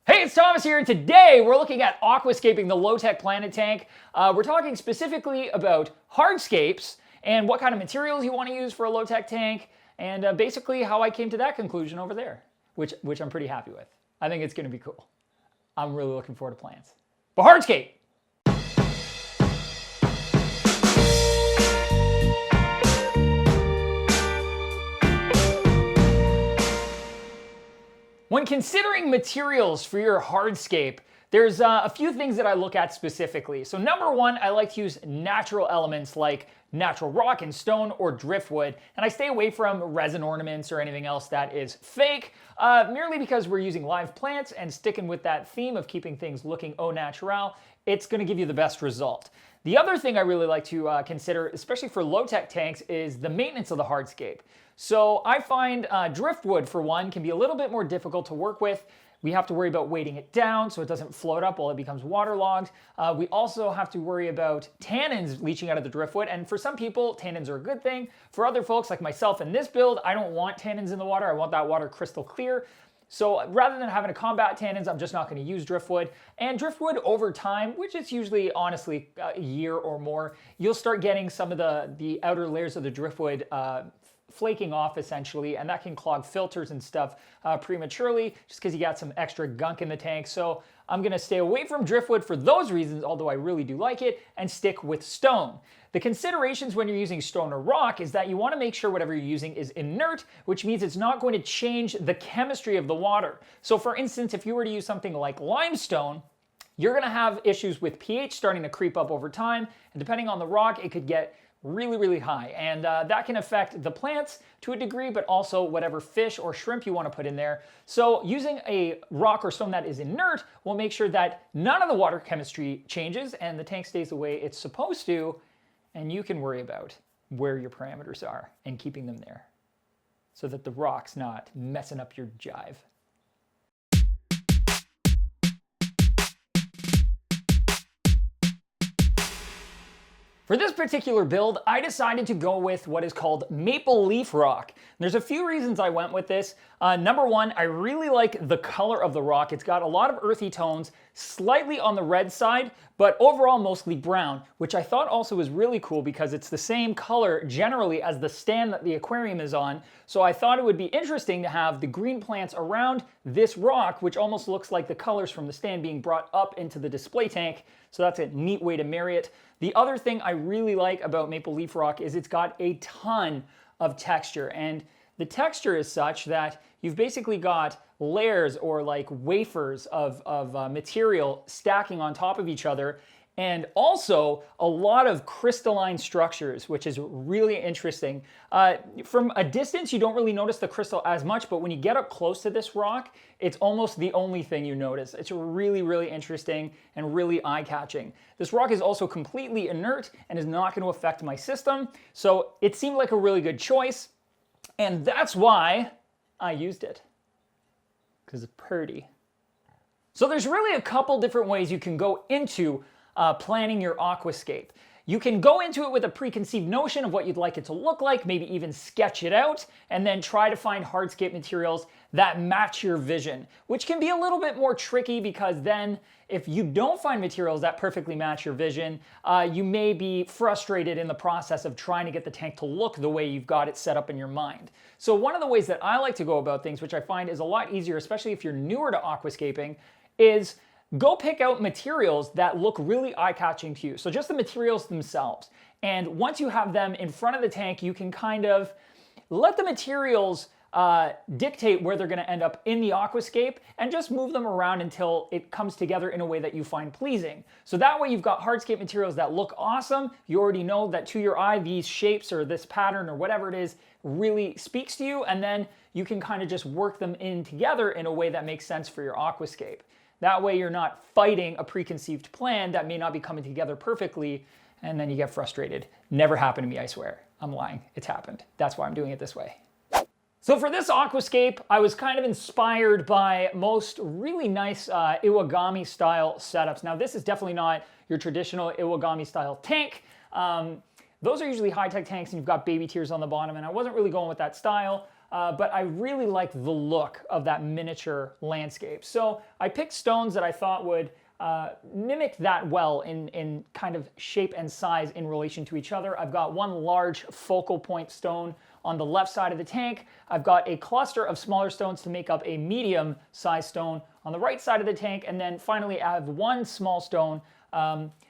Hey, it's Thomas here, and today we're looking at aquascaping the low-tech planet tank. We're talking specifically about hardscapes and what kind of materials you want to use for a low-tech tank, and basically how I came to that conclusion over there, which I'm pretty happy with. I think it's going to be cool. I'm really looking forward to plans. But hardscape! When considering materials for your hardscape, there's a few things that I look at specifically. So number one, I like to use natural elements like natural rock and stone or driftwood, and I stay away from resin ornaments or anything else that is fake, merely because we're using live plants and sticking with that theme of keeping things looking au naturel. It's going to give you the best result. The other thing I really like to consider, especially for low-tech tanks, is the maintenance of the hardscape. So I find driftwood, for one, can be a little bit more difficult to work with. We have to worry about weighting it down so it doesn't float up while it becomes waterlogged. We also have to worry about tannins leaching out of the driftwood, and for some people, tannins are a good thing. For other folks, like myself in this build, I don't want tannins in the water. I want that water crystal clear. So rather than having to combat tannins, I'm just not going to use driftwood. And driftwood over time, which is usually honestly a year or more, you'll start getting some of the outer layers of the driftwood flaking off essentially, and that can clog filters and stuff prematurely just because you got some extra gunk in the tank. So I'm going to stay away from driftwood for those reasons, although I really do like it, and stick with stone. The considerations when you're using stone or rock is that you want to make sure whatever you're using is inert, which means it's not going to change the chemistry of the water. So for instance, if you were to use something like limestone, you're going to have issues with pH starting to creep up over time, and depending on the rock, it could get really high, and that can affect the plants to a degree, but also whatever fish or shrimp you want to put in there. So using a rock or stone that is inert will make sure that none of the water chemistry changes and the tank stays the way it's supposed to, and you can worry about where your parameters are and keeping them there so that the rock's not messing up your jive. For this particular build, I decided to go with what is called maple leaf rock. There's a few reasons I went with this. Number one, I really like the color of the rock. It's got a lot of earthy tones, slightly on the red side, but overall mostly brown, which I thought also was really cool because it's the same color generally as the stand that the aquarium is on. So I thought it would be interesting to have the green plants around this rock, which almost looks like the colors from the stand being brought up into the display tank. So that's a neat way to marry it. The other thing I really like about maple leaf rock is it's got a ton of texture, and the texture is such that you've basically got layers or like wafers of material stacking on top of each other, and also a lot of crystalline structures, which is really interesting. From a distance, you don't really notice the crystal as much, but when you get up close to this rock, it's almost the only thing you notice. It's really interesting and really eye-catching. This rock is also completely inert and is not going to affect my system, so it seemed like a really good choice, and that's why I used it, because it's pretty. So there's really a couple different ways you can go into planning your aquascape. You can go into it with a preconceived notion of what you'd like it to look like, maybe even sketch it out, and then try to find hardscape materials that match your vision, which can be a little bit more tricky because then if you don't find materials that perfectly match your vision, you may be frustrated in the process of trying to get the tank to look the way you've got it set up in your mind. So one of the ways that I like to go about things, which I find is a lot easier, especially if you're newer to aquascaping, is go pick out materials that look really eye-catching to you. So just the materials themselves. And once you have them in front of the tank, you can kind of let the materials dictate where they're going to end up in the aquascape and just move them around until it comes together in a way that you find pleasing. So that way you've got hardscape materials that look awesome. You already know that to your eye, these shapes or this pattern or whatever it is really speaks to you, and then you can kind of just work them in together in a way that makes sense for your aquascape. That way you're not fighting a preconceived plan that may not be coming together perfectly, and then you get frustrated. Never happened to me, I swear. I'm lying. It's happened. That's why I'm doing it this way. So for this aquascape, I was kind of inspired by most really nice Iwagami style setups. Now this is definitely not your traditional Iwagami style tank. Those are usually high-tech tanks and you've got baby tiers on the bottom, and I wasn't really going with that style. but I really like the look of that miniature landscape. So I picked stones that I thought would mimic that well in kind of shape and size in relation to each other. I've got one large focal point stone on the left side of the tank. I've got a cluster of smaller stones to make up a medium sized stone on the right side of the tank. And then finally, I have one small stone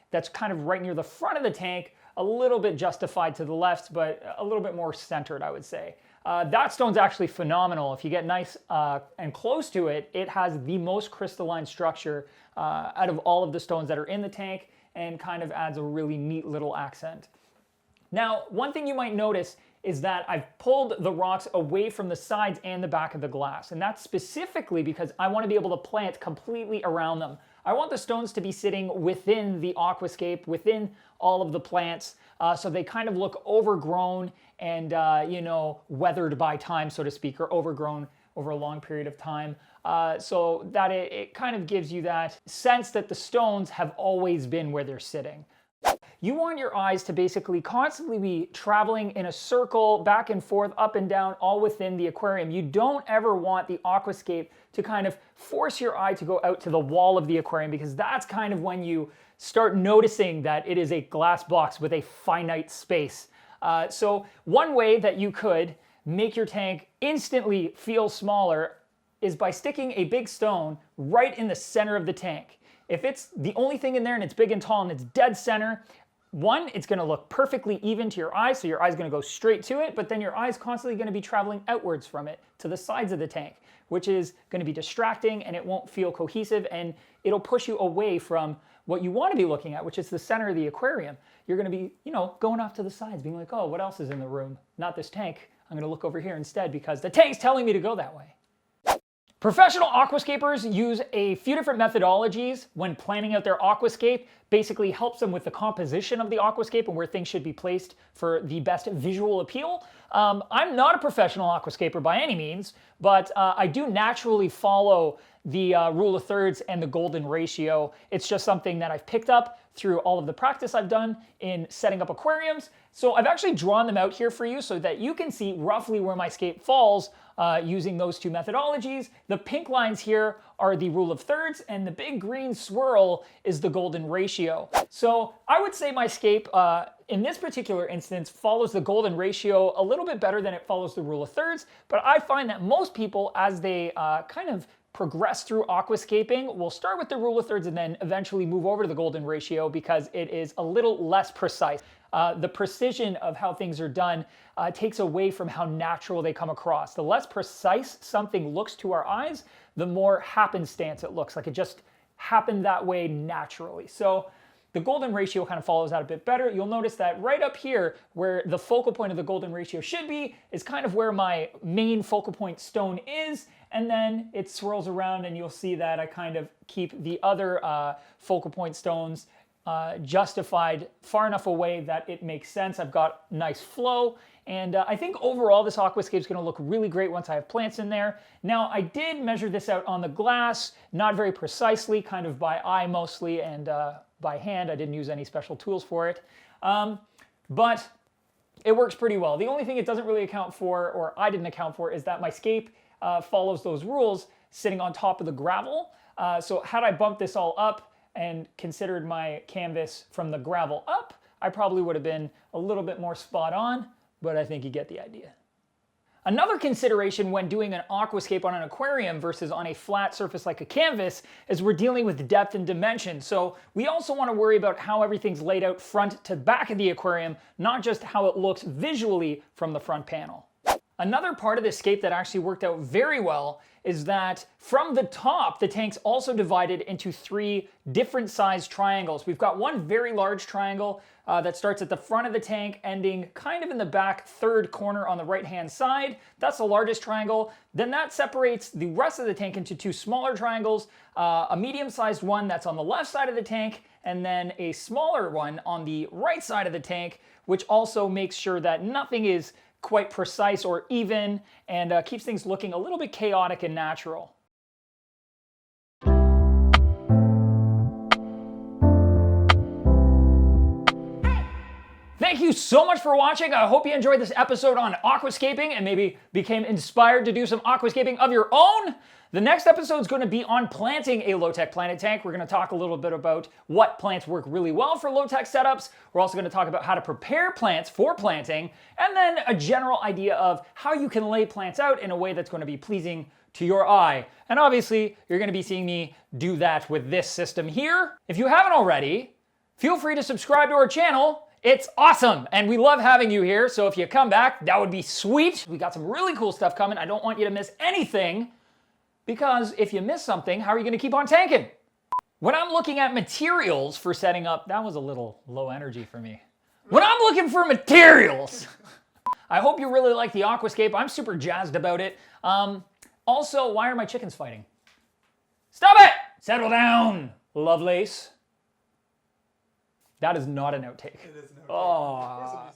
that's kind of right near the front of the tank, a little bit justified to the left, but a little bit more centered, I would say. That stone's actually phenomenal. If you get nice and close to it, it has the most crystalline structure out of all of the stones that are in the tank and kind of adds a really neat little accent. Now, one thing you might notice is that I've pulled the rocks away from the sides and the back of the glass. And that's specifically because I want to be able to plant completely around them. I want the stones to be sitting within the aquascape, within all of the plants, so they kind of look overgrown and, weathered by time, so to speak, or overgrown over a long period of time. So that it kind of gives you that sense that the stones have always been where they're sitting. You want your eyes to basically constantly be traveling in a circle, back and forth, up and down, all within the aquarium. You don't ever want the aquascape to kind of force your eye to go out to the wall of the aquarium, because that's kind of when you start noticing that it is a glass box with a finite space. So one way that you could make your tank instantly feel smaller is by sticking a big stone right in the center of the tank. If it's the only thing in there and it's big and tall and it's dead center, one, it's going to look perfectly even to your eye, so your eye's going to go straight to it, but then your eye's constantly going to be traveling outwards from it to the sides of the tank, which is going to be distracting and it won't feel cohesive, and it'll push you away from what you want to be looking at, which is the center of the aquarium. You're going to be, going off to the sides, being like, oh, what else is in the room? Not this tank. I'm going to look over here instead because the tank's telling me to go that way. Professional aquascapers use a few different methodologies when planning out their aquascape. Basically helps them with the composition of the aquascape and where things should be placed for the best visual appeal. I'm not a professional aquascaper by any means, but I do naturally follow the rule of thirds and the golden ratio. It's just something that I've picked up through all of the practice I've done in setting up aquariums. So I've actually drawn them out here for you so that you can see roughly where my scape falls using those two methodologies. The pink lines here are the rule of thirds, and the big green swirl is the golden ratio. So I would say my scape in this particular instance follows the golden ratio a little bit better than it follows the rule of thirds, but I find that most people, as they kind of progress through aquascaping, will start with the rule of thirds and then eventually move over to the golden ratio because it is a little less precise. The precision of how things are done takes away from how natural they come across. The less precise something looks to our eyes, the more happenstance it looks like it just happened that way naturally. So the golden ratio kind of follows that a bit better. You'll notice that right up here, where the focal point of the golden ratio should be, is kind of where my main focal point stone is, and then it swirls around and you'll see that I kind of keep the other focal point stones justified far enough away that it makes sense. I've got nice flow, and I think overall this aquascape is going to look really great once I have plants in there. Now, I did measure this out on the glass, not very precisely, kind of by eye mostly, and by hand. I didn't use any special tools for it, but it works pretty well. The only thing it doesn't really account for, or I didn't account for, is that my scape follows those rules sitting on top of the gravel. So had I bumped this all up and considered my canvas from the gravel up, I probably would have been a little bit more spot on, but I think you get the idea. Another consideration when doing an aquascape on an aquarium versus on a flat surface like a canvas is we're dealing with depth and dimension. So we also want to worry about how everything's laid out front to back of the aquarium, not just how it looks visually from the front panel. Another part of this scape that actually worked out very well is that from the top, the tank's also divided into 3 different sized triangles. We've got one very large triangle that starts at the front of the tank, ending kind of in the back 3rd corner on the right-hand side. That's the largest triangle. Then that separates the rest of the tank into 2 smaller triangles, a medium-sized one that's on the left side of the tank, and then a smaller one on the right side of the tank, which also makes sure that nothing is quite precise or even, and keeps things looking a little bit chaotic and natural. Thank Thank you so much for watching. I hope you enjoyed this episode on aquascaping and maybe became inspired to do some aquascaping of your own. The next episode is going to be on planting a low-tech planted tank. We're going to talk a little bit about what plants work really well for low-tech setups. We're also going to talk about how to prepare plants for planting, and then a general idea of how you can lay plants out in a way that's going to be pleasing to your eye. And obviously, you're going to be seeing me do that with this system here. If you haven't already, feel free to subscribe to our channel. It's awesome, and we love having you here, so if you come back, that would be sweet. We got some really cool stuff coming. I don't want you to miss anything, because if you miss something, how are you going to keep on tanking? When I'm looking at materials for setting up, that was a little low energy for me. When I'm looking for materials, I hope you really like the Aquascape. I'm super jazzed about it. Also, why are my chickens fighting? Stop it! Settle down, Lovelace. That is not an outtake. It is an outtake. Oh.